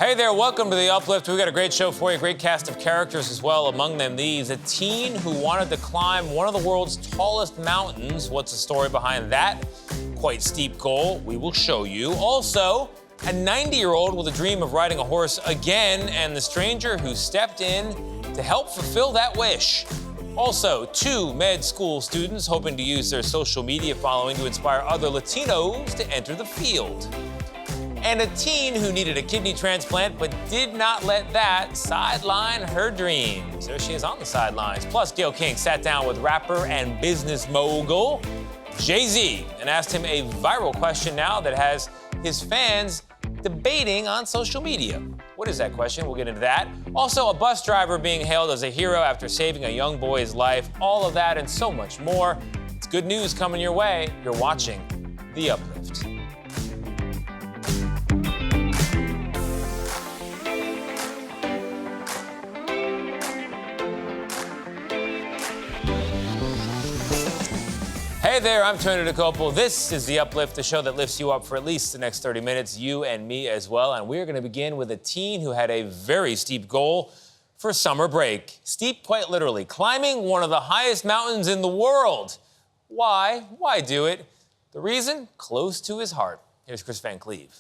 Hey there, welcome to The Uplift. We've got a great show for you, a great cast of characters as well. Among them, these, a teen who wanted to climb one of the world's tallest mountains. What's the story behind that quite steep goal? We will show you. Also, a 90-year-old with a dream of riding a horse again, and the stranger who stepped in to help fulfill that wish. Also, 2 med school students hoping to use their social media following to inspire other Latinos to enter the field. And a teen who needed a kidney transplant but did not let that sideline her dreams. There she is on the sidelines. Plus, Gayle King sat down with rapper and business mogul Jay-Z and asked him a viral question now that has his fans debating on social media. What is that question? We'll get into that. Also, a bus driver being hailed as a hero after saving a young boy's life. All of that and so much more. It's good news coming your way. You're watching The Uplift. Hey there, I'm Tony DeCopel. This is The Uplift, the show that lifts you up for at least the next 30 minutes, you and me as well. And we're going to begin with a teen who had a very steep goal for summer break. Steep, quite literally, climbing one of the highest mountains in the world. Why? Why do it? The reason? Close to his heart. Here's Chris Van Cleve.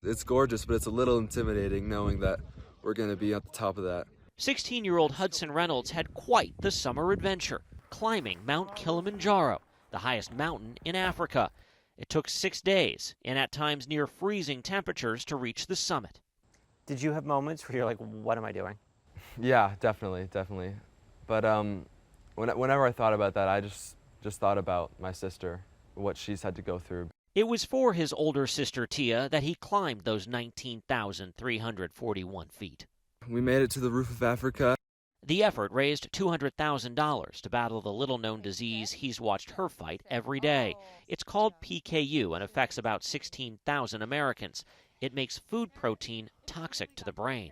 It's gorgeous, but it's a little intimidating knowing that we're going to be at the top of that. 16-year-old Hudson Reynolds had quite the summer adventure, climbing Mount Kilimanjaro, the highest mountain in Africa. It took 6 days and at times near freezing temperatures to reach the summit. Did you have moments where you're like, what am I doing? Yeah, definitely. But whenever I thought about that, I just thought about my sister, what she's had to go through. It was for his older sister Tia that he climbed those 19,341 feet. We made it to the roof of Africa. The effort raised $200,000 to battle the little-known disease he's watched her fight every day. It's called PKU and affects about 16,000 Americans. It makes food protein toxic to the brain.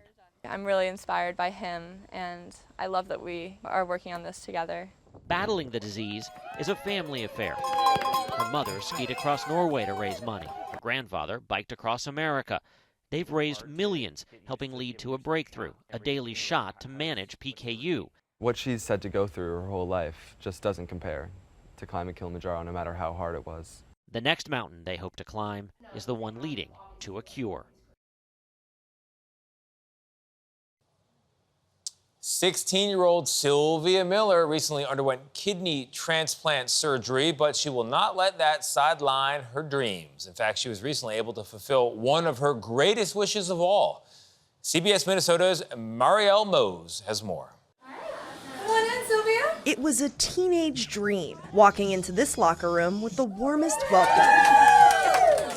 I'm really inspired by him, and I love that we are working on this together. Battling the disease is a family affair. Her mother skied across Norway to raise money. Her grandfather biked across America. They've raised millions, helping lead to a breakthrough, a daily shot to manage PKU. What she's had to go through her whole life just doesn't compare to climbing Kilimanjaro, no matter how hard it was. The next mountain they hope to climb is the one leading to a cure. 16-year-old Sylvia Miller recently underwent kidney transplant surgery, but she will not let that sideline her dreams. In fact, she was recently able to fulfill one of her greatest wishes of all. CBS Minnesota's Marielle Mo has more. Come on in, Sylvia. It was a teenage dream, walking into this locker room with the warmest welcome.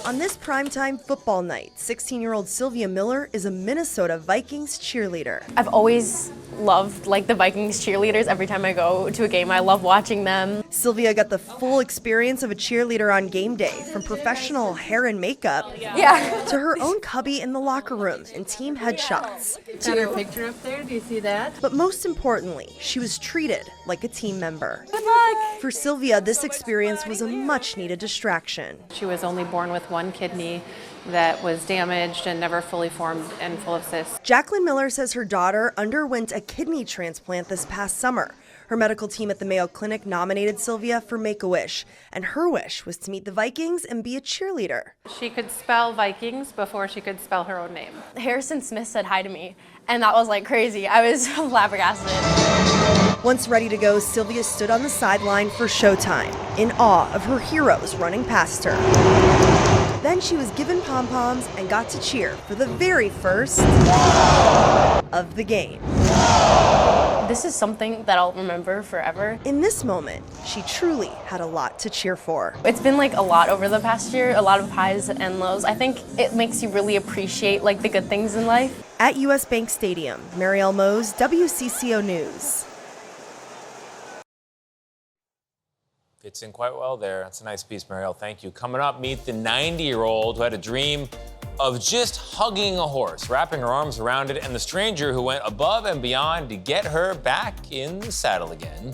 On this primetime football night, 16-year-old Sylvia Miller is a Minnesota Vikings cheerleader. I've always loved the Vikings cheerleaders. Every time I go to a game, I love watching them. Sylvia got the full experience of a cheerleader on game day, from professional hair and makeup to her own cubby in the locker room and team headshots. Got her picture up there. Do you see that? But most importantly, she was treated like a team member. Good luck. For Sylvia, this experience was a much-needed distraction. She was only born with one kidney that was damaged and never fully formed and full of cysts. Jacqueline Miller says her daughter underwent a kidney transplant this past summer. Her medical team at the Mayo Clinic nominated Sylvia for Make-A-Wish, and her wish was to meet the Vikings and be a cheerleader. She could spell Vikings before she could spell her own name. Harrison Smith said hi to me, and that was crazy. I was flabbergasted. Once ready to go, Sylvia stood on the sideline for showtime, in awe of her heroes running past her. Then she was given pom-poms and got to cheer for the very first of the game. This is something that I'll remember forever. In this moment, she truly had a lot to cheer for. It's been a lot over the past year, a lot of highs and lows. I think it makes you really appreciate the good things in life. At US Bank Stadium, Marielle Mo, WCCO News. Fits in quite well there. That's a nice piece, Marielle. Thank you. Coming up, meet the 90-year-old who had a dream of just hugging a horse, wrapping her arms around it, and the stranger who went above and beyond to get her back in the saddle again.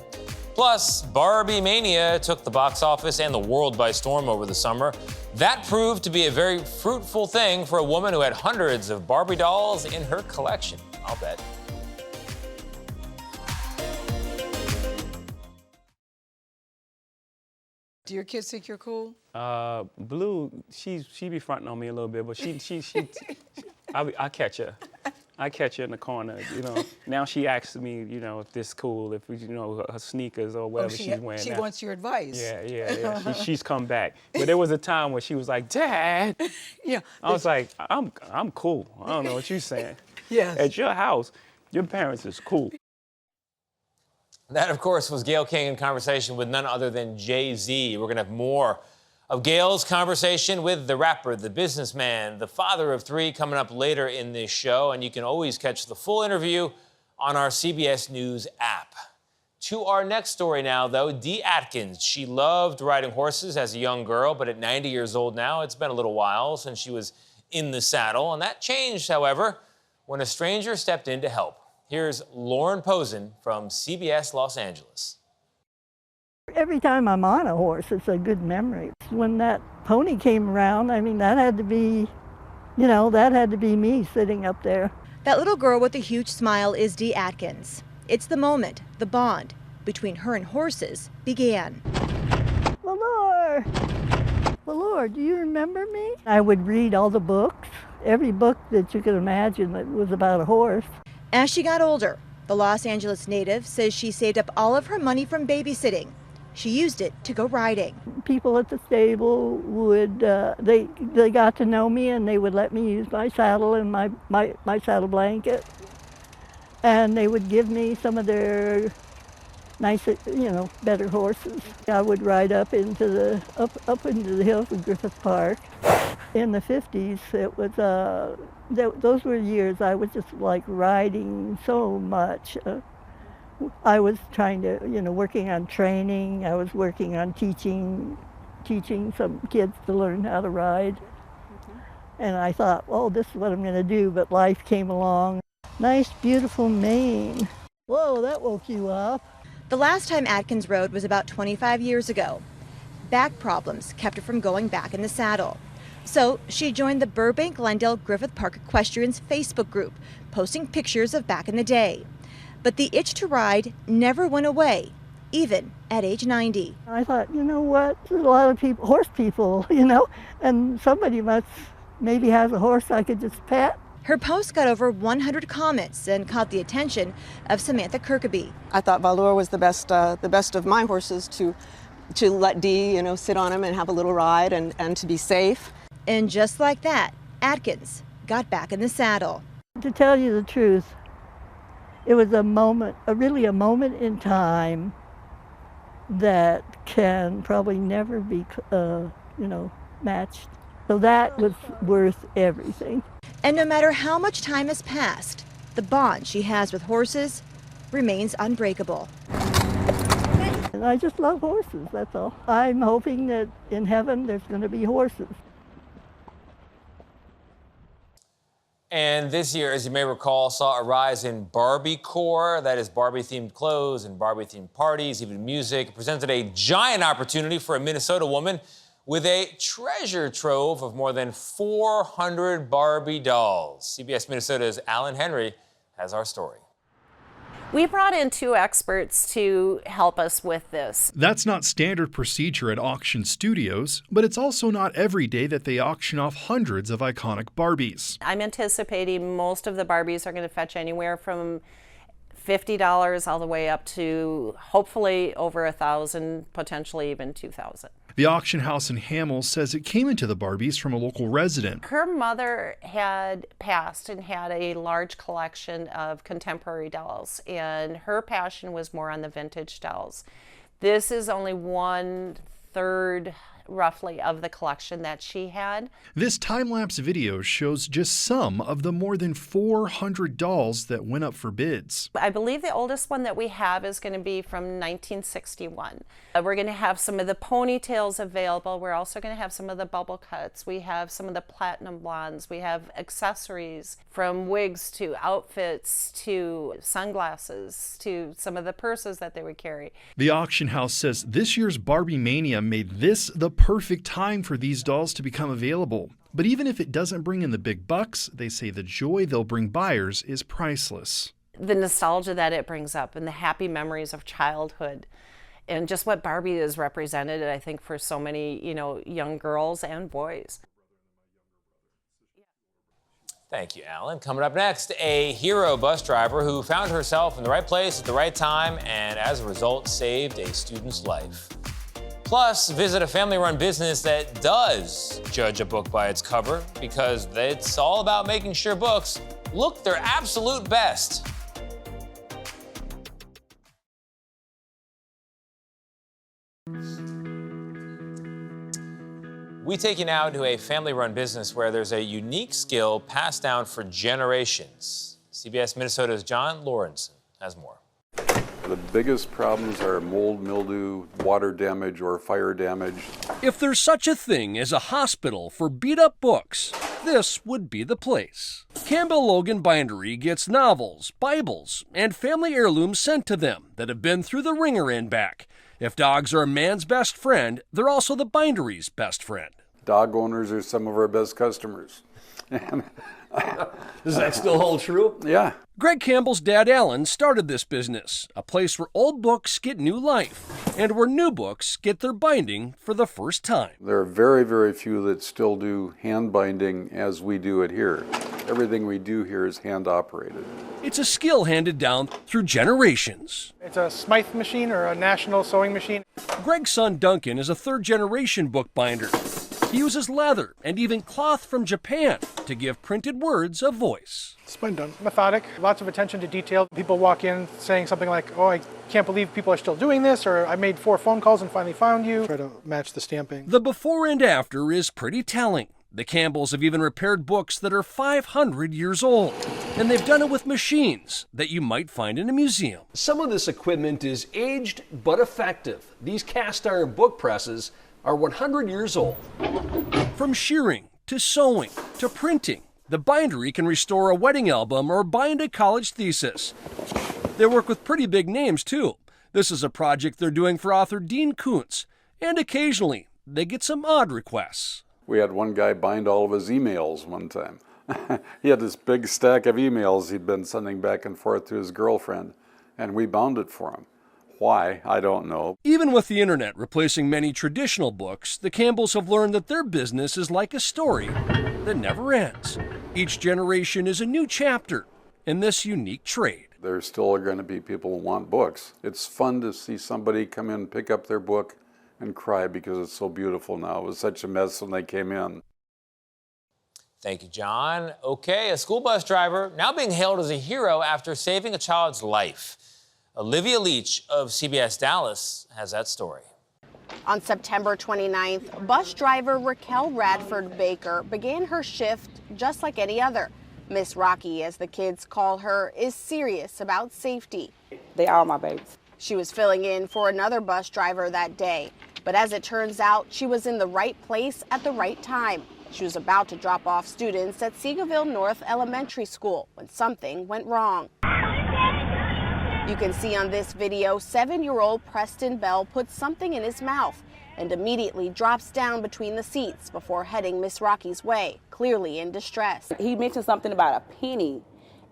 Plus, Barbie Mania took the box office and the world by storm over the summer. That proved to be a very fruitful thing for a woman who had hundreds of Barbie dolls in her collection, I'll bet. Do your kids think you're cool? Blue, she be fronting on me a little bit, but I catch her. I catch her in the corner, you know. Now she asks me, you know, if this cool, if you know her sneakers or whatever she's wearing. She now. wants your advice. Yeah. She's come back, but there was a time when she was like, "Dad." Yeah. I was like, "I'm cool. I don't know what you're saying." Yes. At your house, your parents is cool. That, of course, was Gayle King in conversation with none other than Jay-Z. We're going to have more of Gayle's conversation with the rapper, the businessman, the father of three coming up later in this show. And you can always catch the full interview on our CBS News app. To our next story now, though, Dee Atkins. She loved riding horses as a young girl, but at 90 years old now, it's been a little while since she was in the saddle. And that changed, however, when a stranger stepped in to help. Here's Lauren Posen from CBS Los Angeles. Every time I'm on a horse, it's a good memory. When that pony came around, I mean, that had to be, you know, that had to be me sitting up there. That little girl with a huge smile is Dee Atkins. It's the moment the bond between her and horses began. Valor, do you remember me? I would read all the books, every book that you could imagine that was about a horse. As she got older, the Los Angeles native says she saved up all of her money from babysitting. She used it to go riding. People at the stable would, they got to know me and they would let me use my saddle and my saddle blanket. And they would give me some of their nicer, you know, better horses. I would ride up into the hills of Griffith Park. In the 50s, it was, those were years I was just like riding so much. I was trying to, you know, working on training. I was working on teaching some kids to learn how to ride. And I thought, oh, this is what I'm going to do, but life came along. Nice, beautiful mane. Whoa, that woke you up. The last time Atkins rode was about 25 years ago. Back problems kept her from going back in the saddle. So she joined the Burbank Glendale Griffith Park Equestrians Facebook group, posting pictures of back in the day. But the itch to ride never went away, even at age 90. I thought, you know what, there's a lot of people, horse people, you know, and somebody maybe has a horse I could just pet. Her post got over 100 comments and caught the attention of Samantha Kirkby. I thought Valor was the best of my horses to let Dee, you know, sit on him and have a little ride and to be safe. And just like that, Atkins got back in the saddle. To tell you the truth, it was really a moment in time that can probably never be, you know, matched. So that was worth everything. And no matter how much time has passed, the bond she has with horses remains unbreakable. And I just love horses, that's all. I'm hoping that in heaven there's going to be horses. And this year, as you may recall, saw a rise in Barbie-core. That is Barbie-themed clothes and Barbie-themed parties, even music. It presented a giant opportunity for a Minnesota woman with a treasure trove of more than 400 Barbie dolls. CBS Minnesota's Alan Henry has our story. We brought in two experts to help us with this. That's not standard procedure at auction studios, but it's also not every day that they auction off hundreds of iconic Barbies. I'm anticipating most of the Barbies are going to fetch anywhere from $50 all the way up to hopefully over $1,000, potentially even $2,000. The auction house in Hamel says it came into the Barbies from a local resident. Her mother had passed and had a large collection of contemporary dolls, and her passion was more on the vintage dolls. This is only 1/3 roughly of the collection that she had. This time-lapse video shows just some of the more than 400 dolls that went up for bids. I believe the oldest one that we have is going to be from 1961. We're going to have some of the ponytails available. We're also going to have some of the bubble cuts. We have some of the platinum blondes. We have accessories from wigs to outfits to sunglasses to some of the purses that they would carry. The auction house says this year's Barbie Mania made this the perfect time for these dolls to become available. But even if it doesn't bring in the big bucks, they say the joy they'll bring buyers is priceless. The nostalgia that it brings up and the happy memories of childhood and just what Barbie is represented, I think, for so many, young girls and boys. Thank you, Alan. Coming up next, a hero bus driver who found herself in the right place at the right time and as a result saved a student's life. Plus, visit a family-run business that does judge a book by its cover because it's all about making sure books look their absolute best. We take you now to a family-run business where there's a unique skill passed down for generations. CBS Minnesota's John Lawrenson has more. The biggest problems are mold, mildew, water damage, or fire damage. If there's such a thing as a hospital for beat-up books, this would be the place. Campbell Logan Bindery gets novels, Bibles, and family heirlooms sent to them that have been through the ringer and back. If dogs are a man's best friend, they're also the Bindery's best friend. Dog owners are some of our best customers. Does that still hold true? Yeah. Greg Campbell's dad, Alan, started this business, a place where old books get new life and where new books get their binding for the first time. There are very, very few that still do hand binding as we do it here. Everything we do here is hand operated. It's a skill handed down through generations. It's a Smythe machine or a national sewing machine. Greg's son Duncan is a third-generation bookbinder. He uses leather and even cloth from Japan to give printed words a voice. It's been done. Methodic, lots of attention to detail. People walk in saying something like, "Oh, I can't believe people are still doing this," or "I made 4 phone calls and finally found you." Try to match the stamping. The before and after is pretty telling. The Campbells have even repaired books that are 500 years old, and they've done it with machines that you might find in a museum. Some of this equipment is aged but effective. These cast iron book presses are 100 years old. From shearing to sewing to printing, the bindery can restore a wedding album or bind a college thesis. They work with pretty big names too. This is a project they're doing for author Dean Koontz, and occasionally they get some odd requests. We had one guy bind all of his emails one time. He had this big stack of emails he'd been sending back and forth to his girlfriend, and we bound it for him. Why? I don't know. Even with the internet replacing many traditional books, the Campbells have learned that their business is like a story that never ends. Each generation is a new chapter in this unique trade. There still are going to be people who want books. It's fun to see somebody come in, pick up their book, and cry because it's so beautiful now. It was such a mess when they came in. Thank you, John. Okay, a school bus driver now being hailed as a hero after saving a child's life. Olivia Leach of CBS Dallas has that story. On September 29th, bus driver Raquel Radford Baker began her shift just like any other. Miss Rocky, as the kids call her, is serious about safety. They are my babies. She was filling in for another bus driver that day, but as it turns out, she was in the right place at the right time. She was about to drop off students at Seagoville North Elementary School when something went wrong. You can see on this video, 7-year-old Preston Bell puts something in his mouth and immediately drops down between the seats before heading Miss Rocky's way, clearly in distress. He mentioned something about a penny,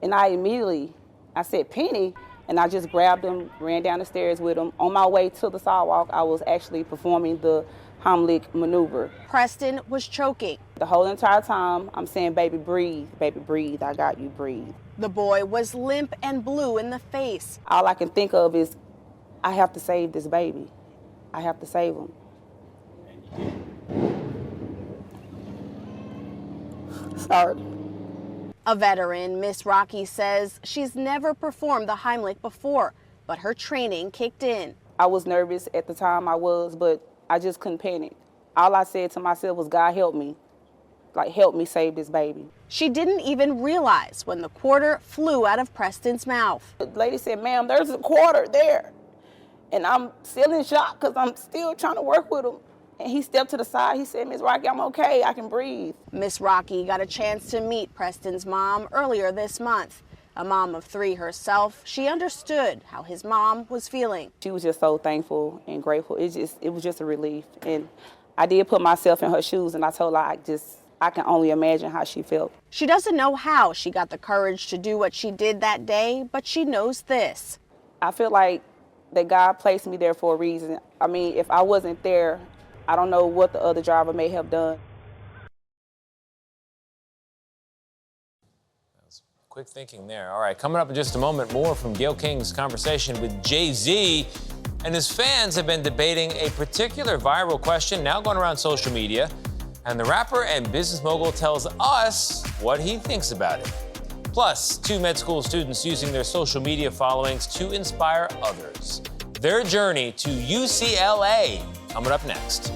and I said, "Penny?" And I just grabbed him, ran down the stairs with him. On my way to the sidewalk, I was actually performing the Heimlich maneuver. Preston was choking. The whole entire time, I'm saying, "Baby, breathe. Baby, breathe. I got you, breathe." The boy was limp and blue in the face. All I can think of is, I have to save this baby. I have to save him. Sorry. A veteran, Miss Rocky says she's never performed the Heimlich before, but her training kicked in. I was nervous at the time, but I just couldn't panic. All I said to myself was, God help me. Like, help me save this baby. She didn't even realize when the quarter flew out of Preston's mouth. The lady said, ma'am, there's a quarter there. And I'm still in shock because I'm still trying to work with him. And he stepped to the side. He said, Miss Rocky, I'm okay. I can breathe. Miss Rocky got a chance to meet Preston's mom earlier this month. A mom of 3 herself, she understood how his mom was feeling. She was just so thankful and grateful. It was just a relief. And I did put myself in her shoes, and I told her I can only imagine how she felt. She doesn't know how she got the courage to do what she did that day, but she knows this. I feel like that God placed me there for a reason. I mean, if I wasn't there, I don't know what the other driver may have done. Quick thinking there. All right, coming up in just a moment, more from Gayle King's conversation with Jay-Z. And his fans have been debating a particular viral question now going around social media. And the rapper and business mogul tells us what he thinks about it. Plus, 2 med school students using their social media followings to inspire others. Their journey to UCLA coming up next.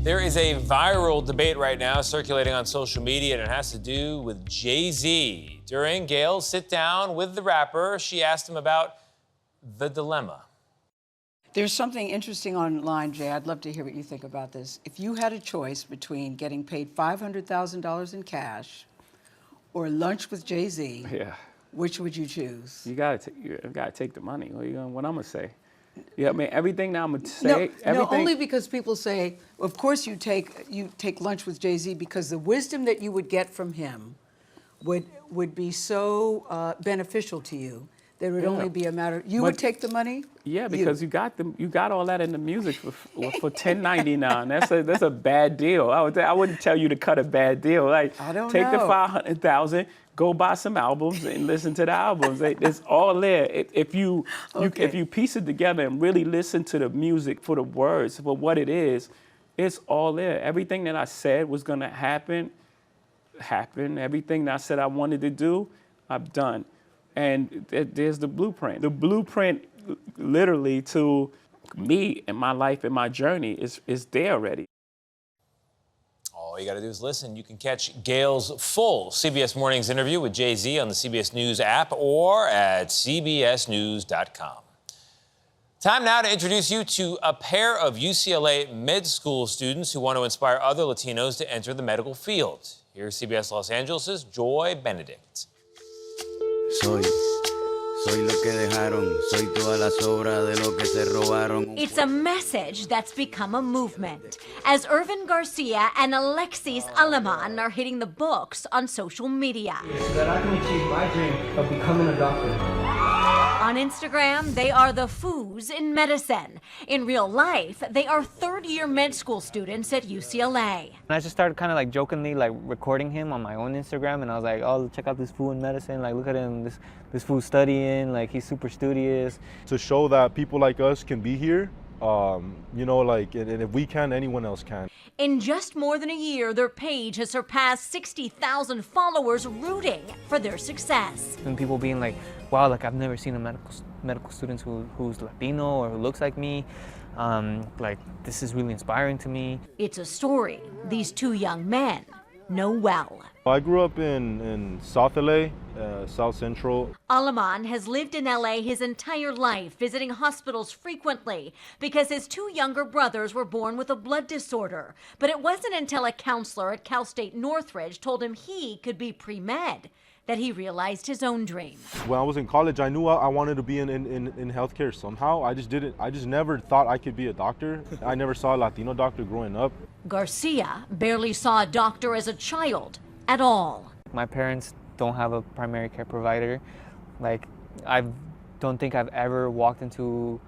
There is a viral debate right now circulating on social media, and it has to do with Jay-Z. During Gayle's sit-down with the rapper, she asked him about the dilemma. There's something interesting online, Jay. I'd love to hear what you think about this. If you had a choice between getting paid $500,000 in cash or lunch with Jay-Z, which would you choose? You gotta take the money. What I'm gonna say? Yeah, I mean, everything that I'm gonna say. No, only because people say, of course you take lunch with Jay-Z because the wisdom that you would get from him would be so beneficial to you. There would only be a matter. You would take the money. Yeah, because you got all that in the music for $10.99. That's a bad deal. I wouldn't tell you to cut a bad deal. Like, I don't take know. the $500,000, go buy some albums and listen to the albums. It's all there. If you piece it together and really listen to the music for the words, for what it is, it's all there. Everything that I said was gonna happen, happened. Everything that I said I wanted to do, I've done. And there's the blueprint. The blueprint, literally, to me and my life and my journey is there already. All you got to do is listen. You can catch Gayle's full CBS Mornings interview with Jay-Z on the CBS News app or at cbsnews.com. Time now to introduce you to a pair of UCLA med school students who want to inspire other Latinos to enter the medical field. Here's CBS Los Angeles' Joy Benedict. Soy lo que dejaron, soy toda la sobra de lo que se robaron. It's a message that's become a movement, as Irvin Garcia and Alexis Aleman are hitting the books on social media. So that I can achieve my dream of becoming a doctor. On Instagram, they are the Foos in medicine. In real life, they are third-year med school students at UCLA. And I just started kind of like jokingly like recording him on my own Instagram, and I was like, oh, check out this fool in medicine. Like, look at him, this fool studying, like he's super studious. To show that people like us can be here, you know, like, and if we can, anyone else can. In just more than a year, their page has surpassed 60,000 followers rooting for their success. And people being like, wow, like I've never seen a medical student who's Latino or who looks like me. Like, this is really inspiring to me. It's a story these 2 young men know well. I grew up in South LA, South Central. Aleman has lived in LA his entire life, visiting hospitals frequently because his 2 younger brothers were born with a blood disorder. But it wasn't until a counselor at Cal State Northridge told him he could be pre-med that he realized his own dream. When I was in college, I knew I wanted to be in healthcare somehow. I just never thought I could be a doctor. I never saw a Latino doctor growing up. Garcia barely saw a doctor as a child at all. My parents don't have a primary care provider. Like, I don't think I've ever walked into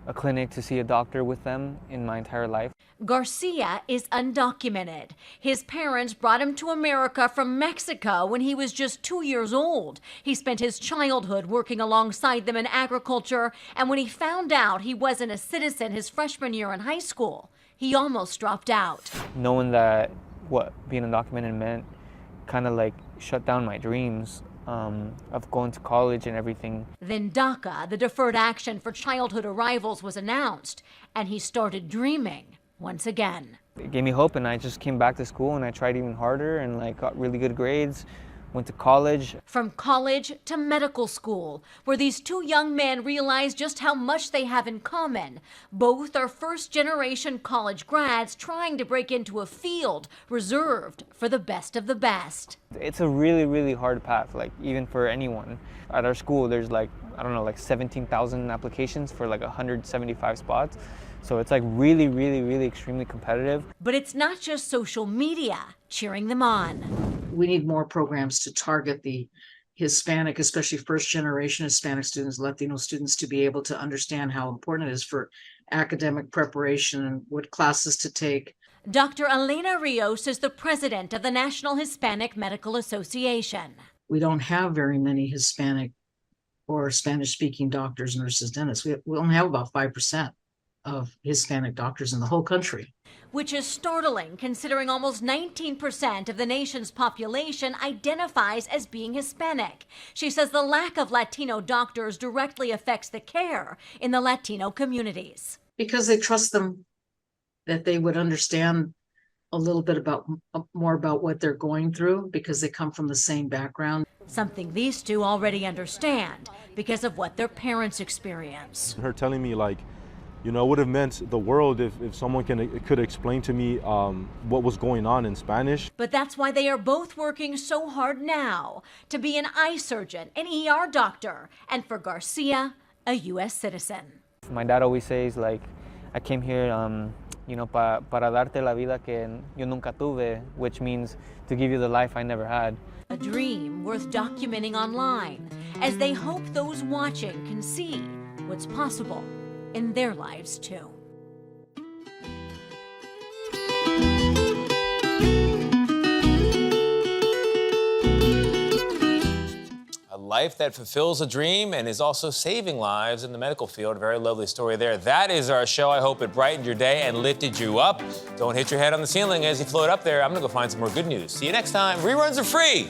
a clinic to see a doctor with them in my entire life. Garcia is undocumented. His parents brought him to America from Mexico when he was just 2 years old. He spent his childhood working alongside them in agriculture, and when he found out he wasn't a citizen his freshman year in high school, he almost dropped out. Knowing that what being undocumented meant, kind of like shut down my dreams of going to college and everything. Then DACA, the Deferred Action for Childhood Arrivals, was announced, and he started dreaming once again. It gave me hope, and I just came back to school and I tried even harder and like got really good grades. Went to college. From college to medical school, where these two young men realize just how much they have in common. Both are first-generation college grads trying to break into a field reserved for the best of the best. It's a really, really hard path, like even for anyone. At our school, there's like, I don't know, like 17,000 applications for like 175 spots. So it's like really, really, really extremely competitive. But it's not just social media cheering them on. We need more programs to target the Hispanic, especially first-generation Hispanic students, Latino students, to be able to understand how important it is for academic preparation and what classes to take. Dr. Elena Rios is the president of the National Hispanic Medical Association. We don't have very many Hispanic or Spanish-speaking doctors, nurses, dentists. We only have about 5% of Hispanic doctors in the whole country. Which is startling, considering almost 19% of the nation's population identifies as being Hispanic. She says the lack of Latino doctors directly affects the care in the Latino communities. Because they trust them, that they would understand a little bit more about what they're going through, because they come from the same background. Something these two already understand because of what their parents experience. Her telling me, like, you know, it would have meant the world if someone could explain to me what was going on in Spanish. But that's why they are both working so hard now to be an eye surgeon, an ER doctor, and for Garcia, a U.S. citizen. My dad always says, like, I came here, you know, para darte la vida que yo nunca tuve, which means to give you the life I never had. A dream worth documenting online, as they hope those watching can see what's possible in their lives too. A life that fulfills a dream and is also saving lives in the medical field. A very lovely story there. That is our show. I hope it brightened your day and lifted you up. Don't hit your head on the ceiling as you float up there. I'm gonna go find some more good news. See you next time. Reruns are free.